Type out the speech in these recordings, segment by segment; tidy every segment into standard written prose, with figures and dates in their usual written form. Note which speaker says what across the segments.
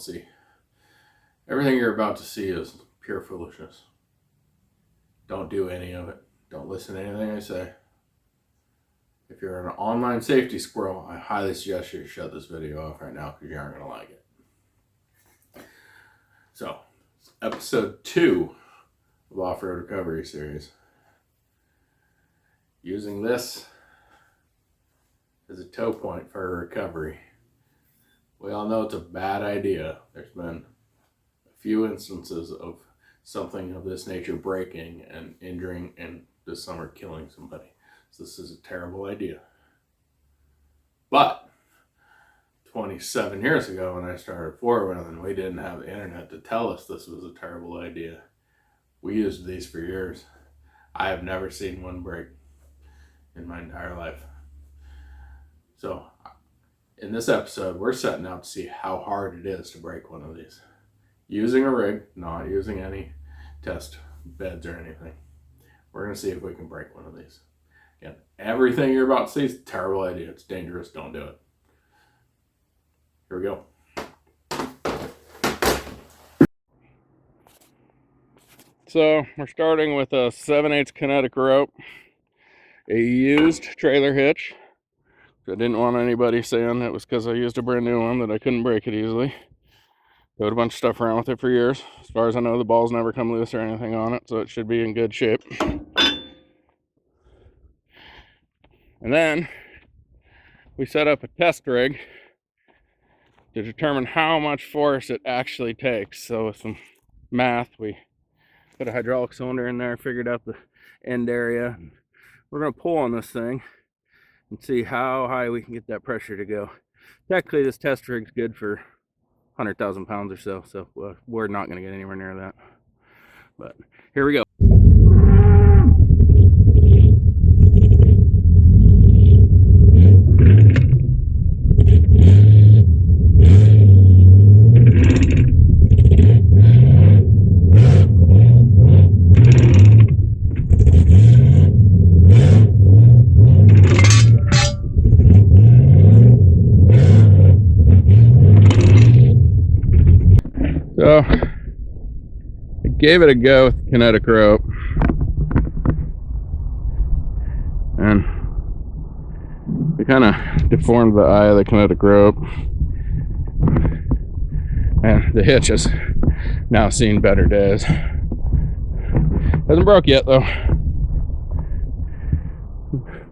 Speaker 1: LLC. Everything you're about to see is pure foolishness. Don't do any of it. Don't listen to anything I say. If you're an online safety squirrel, I highly suggest you shut this video off right now because you aren't going to like it. So, episode 2 of Off-Road Recovery Series. Using this as a tow point for a recovery. We all know it's a bad idea. There's been a few instances of something of this nature breaking and injuring and this summer killing somebody. So this is a terrible idea. But 27 years ago when I started four-wheeling, we didn't have the internet to tell us this was a terrible idea. We used these for years. I have never seen one break in my entire life. So in this episode, we're setting out to see how hard it is to break one of these. Using a rig, not using any test beds or anything. We're going to see if we can break one of these. Again, everything you're about to see is a terrible idea. It's dangerous. Don't do it. Here we go. So we're starting with a 7/8 kinetic rope, a used trailer hitch. I didn't want anybody saying it was because I used a brand new one that I couldn't break it easily. Put a bunch of stuff around with it for years. As far as I know, the balls never come loose or anything on it, so it should be in good shape. And then we set up a test rig to determine how much force it actually takes. So with some math, we put a hydraulic cylinder in there, figured out the end area. We're going to pull on this thing and see how high we can get that pressure to go. Technically, this test rig's good for 100,000 pounds or so, so we're not going to get anywhere near that. But here we go. So I gave it a go with the kinetic rope, and we kind of deformed the eye of the kinetic rope, and the hitch has now seen better days. Hasn't broke yet though.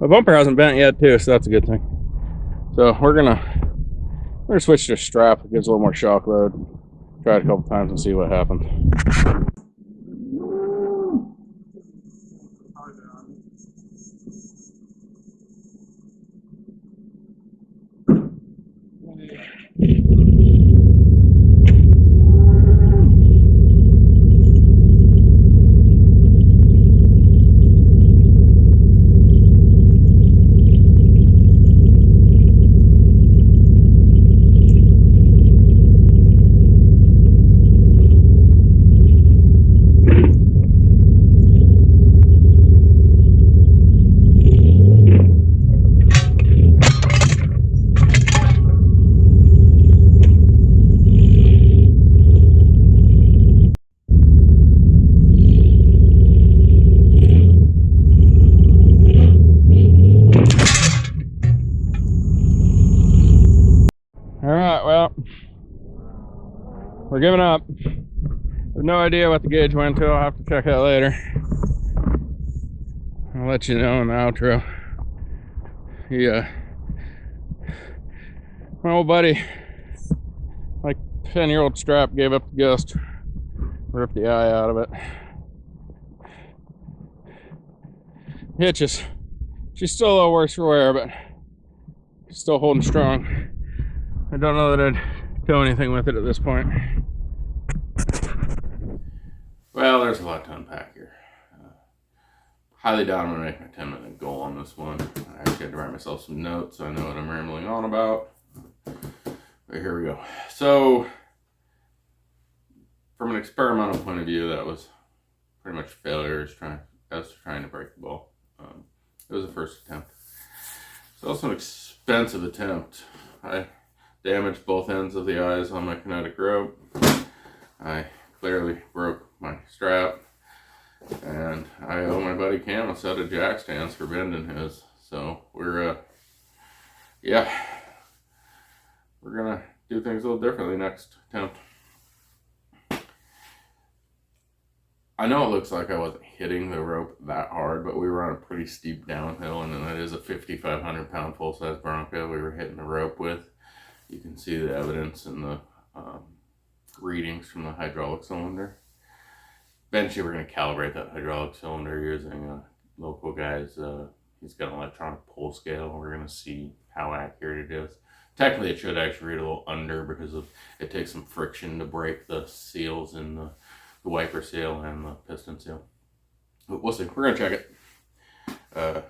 Speaker 1: My bumper hasn't bent yet too, so that's a good thing. So we're gonna switch to a strap. It gives a little more shock load. Try it a couple times and see what happens. Alright, well, we're giving up. I have no idea what the gauge went to. I'll have to check that later. I'll let you know in the outro. My old buddy, like 10-year-old strap, gave up the ghost. Ripped the eye out of it. Hitches. She's still a little worse for wear, but still holding strong. I don't know that I'd tow anything with it at this point. Well, there's a lot to unpack here. Highly doubt I'm going to make my 10-minute goal on this one. I actually had to write myself some notes so I know what I'm rambling on about. But here we go. So, from an experimental point of view, that was pretty much failure as trying to break the ball. It was the first attempt. It's also an expensive attempt. The damaged both ends of the eyes on my kinetic rope. I clearly broke my strap, and I owe my buddy Cam a set of jack stands for bending his. So we're gonna do things a little differently next attempt. I know it looks like I wasn't hitting the rope that hard, but we were on a pretty steep downhill, and that is a 5,500 pound full-size Bronco we were hitting the rope with. You can see the evidence in the readings from the hydraulic cylinder. Eventually we're going to calibrate that hydraulic cylinder using a local guy's, he's got an electronic pull scale. We're going to see how accurate it is. Technically it should actually read a little under because it takes some friction to break the seals in the wiper seal and the piston seal. But we'll see. We're going to check it.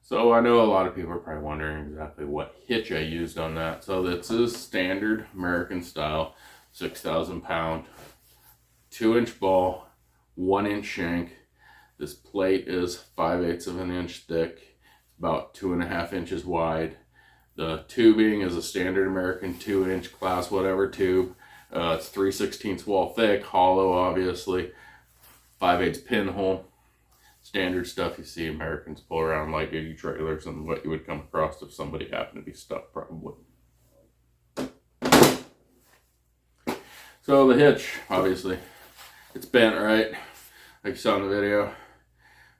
Speaker 1: So I know a lot of people are probably wondering exactly what hitch I used on that. So this is standard American style, 6,000 pound, 2-inch ball, 1-inch shank. This plate is 5/8 of an inch thick, about 2.5 inches wide. The tubing is a standard American 2-inch class whatever tube. It's 3/16 wall thick, hollow obviously, 5/8 pinhole. Standard stuff you see Americans pull around light duty trailers and what you would come across if somebody happened to be stuck probably. So the hitch, obviously, it's bent right, like you saw in the video,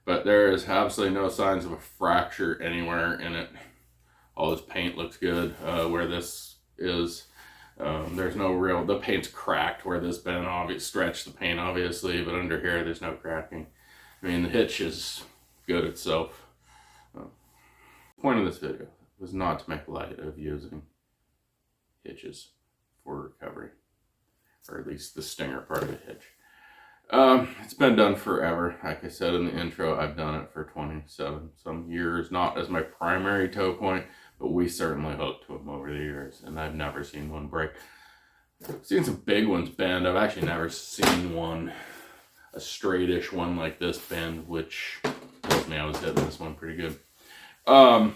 Speaker 1: but there is absolutely no signs of a fracture anywhere in it. All this paint looks good. Where this is, there's no real, the paint's cracked where this bent, obviously stretched the paint obviously, but under here there's no cracking. I mean, the hitch is good itself. The point of this video was not to make light of using hitches for recovery, or at least the stinger part of the hitch. It's been done forever. Like I said in the intro, I've done it for 27 some years, not as my primary tow point, but we certainly hooked to them over the years, and I've never seen one break. I've seen some big ones bend. I've actually never seen one, a straightish one like this bend, which tells me I was hitting this one pretty good. The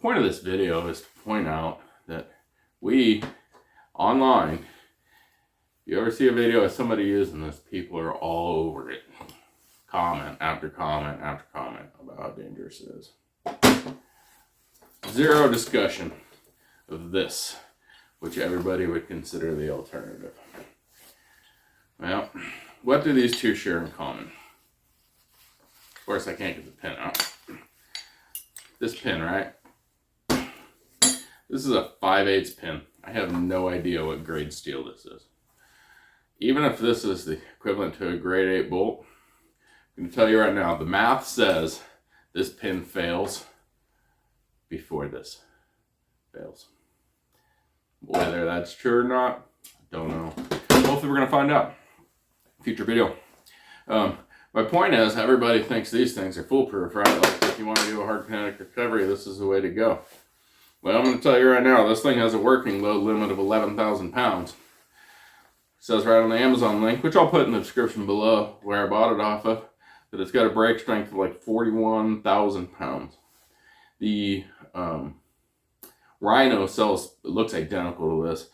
Speaker 1: point of this video is to point out that we, online, if you ever see a video of somebody using this, people are all over it. Comment after comment after comment about how dangerous it is. Zero discussion of this, which everybody would consider the alternative. Well, what do these two share in common? Of course, I can't get the pin out. This pin, right? This is a 5/8 pin. I have no idea what grade steel this is. Even if this is the equivalent to a grade 8 bolt, I'm going to tell you right now, the math says this pin fails before this fails. Whether that's true or not, don't know. Hopefully we're going to find out. Future video. My point is, everybody thinks these things are foolproof, right? Like if you want to do a hard kinetic recovery, this is the way to go. Well, I'm going to tell you right now, this thing has a working load limit of 11,000 pounds. It says right on the Amazon link, which I'll put in the description below where I bought it off of, that it's got a brake strength of like 41,000 pounds. The Rhino sells, it looks identical to this.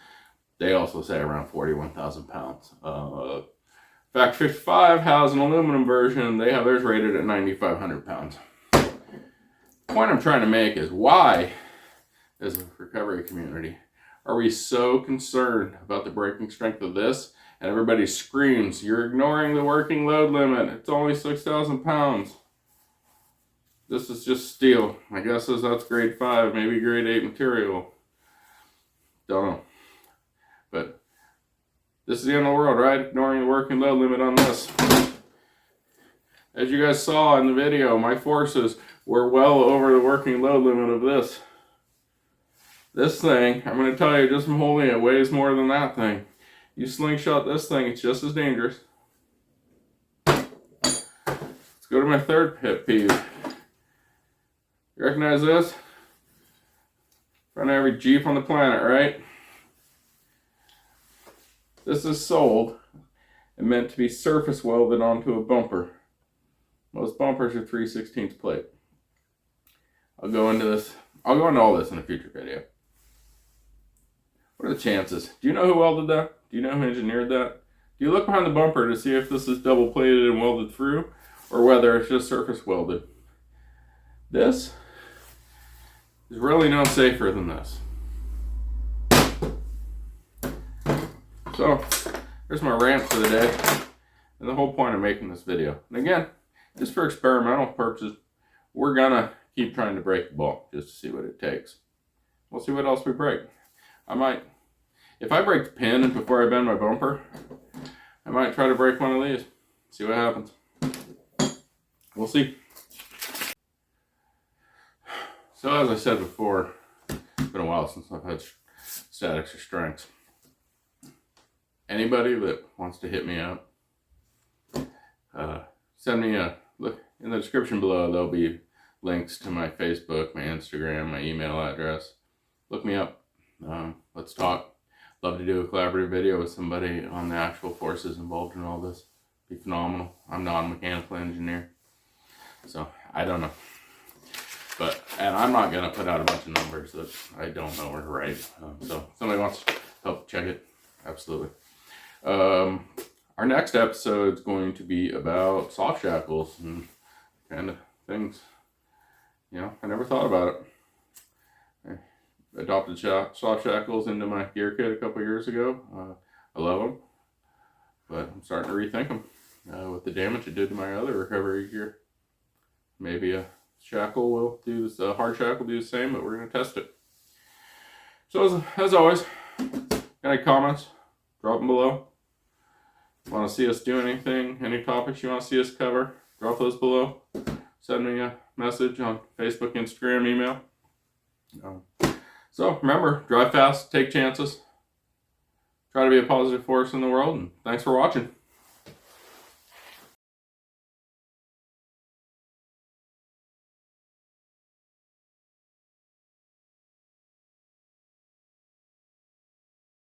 Speaker 1: They also say around 41,000 pounds. Fact 55 has an aluminum version. They have theirs rated at 9,500 pounds. The point I'm trying to make is, why, as a recovery community, are we so concerned about the braking strength of this? And everybody screams, you're ignoring the working load limit. It's only 6,000 pounds. This is just steel. My guess is that's grade 5, maybe grade 8 material. Don't know. But this is the end of the world, right? Ignoring the working load limit on this. As you guys saw in the video, my forces were well over the working load limit of this. This thing, I'm going to tell you, just from holding it, weighs more than that thing. You slingshot this thing, it's just as dangerous. Let's go to my third pet peeve. You recognize this? Front of every Jeep on the planet, right? This is sold and meant to be surface welded onto a bumper. Most bumpers are 3/16 plate. I'll go into all this in a future video. What are the chances? Do you know who welded that? Do you know who engineered that? Do you look behind the bumper to see if this is double plated and welded through, or whether it's just surface welded? This is really no safer than this. So, there's my rant for the day, and the whole point of making this video. And again, just for experimental purposes, we're gonna keep trying to break the bolt just to see what it takes. We'll see what else we break. If I break the pin before I bend my bumper, I might try to break one of these. See what happens. We'll see. So as I said before, it's been a while since I've had statics or strengths. Anybody that wants to hit me up, send me a look in the description below. There'll be links to my Facebook, my Instagram, my email address. Look me up. Let's talk. Love to do a collaborative video with somebody on the actual forces involved in all this. Be phenomenal. I'm not a mechanical engineer, so I don't know. And I'm not gonna put out a bunch of numbers that I don't know are right. So if somebody wants to help check it, absolutely. Our next episode is going to be about soft shackles and kind of things. You know, I never thought about it. I adopted soft shackles into my gear kit a couple years ago. I love them, but I'm starting to rethink them with the damage it did to my other recovery gear. Maybe a shackle will do this, a hard shackle will do the same, but we're going to test it. So as always, got any comments? Drop them below. Want to see us do anything? Any topics you want to see us cover? Drop those below. Send me a message on Facebook, Instagram, email. So remember, drive fast, take chances, try to be a positive force in the world, and thanks for watching.